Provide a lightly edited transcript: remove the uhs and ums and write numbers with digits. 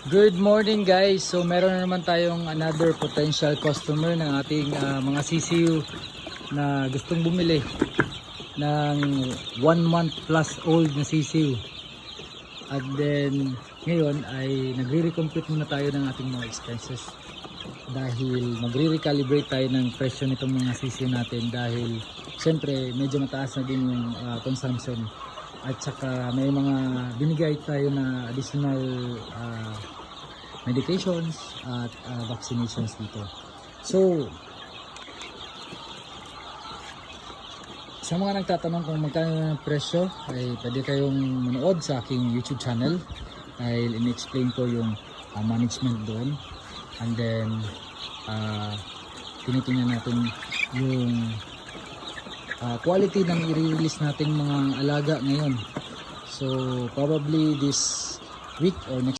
Good morning guys. So meron na naman tayong another potential customer ng ating mga CCU na gustong bumili ng 1 month plus old na CCU. At then ngayon ay nagre-recompute muna tayo ng ating mga expenses dahil magre-recalibrate tayo ng presyo nitong mga CCU natin dahil syempre medyo mataas na din yung consumption. At saka may mga binigay tayo na additional medications at vaccinations dito. So, sa mga nagtatanong kung magkano ng presyo, ay pwede kayong manood sa aking YouTube channel dahil in-explain ko yung management doon. And then, tinitingnan natin yung quality ng i-release nating mga alaga ngayon. So probably this week or next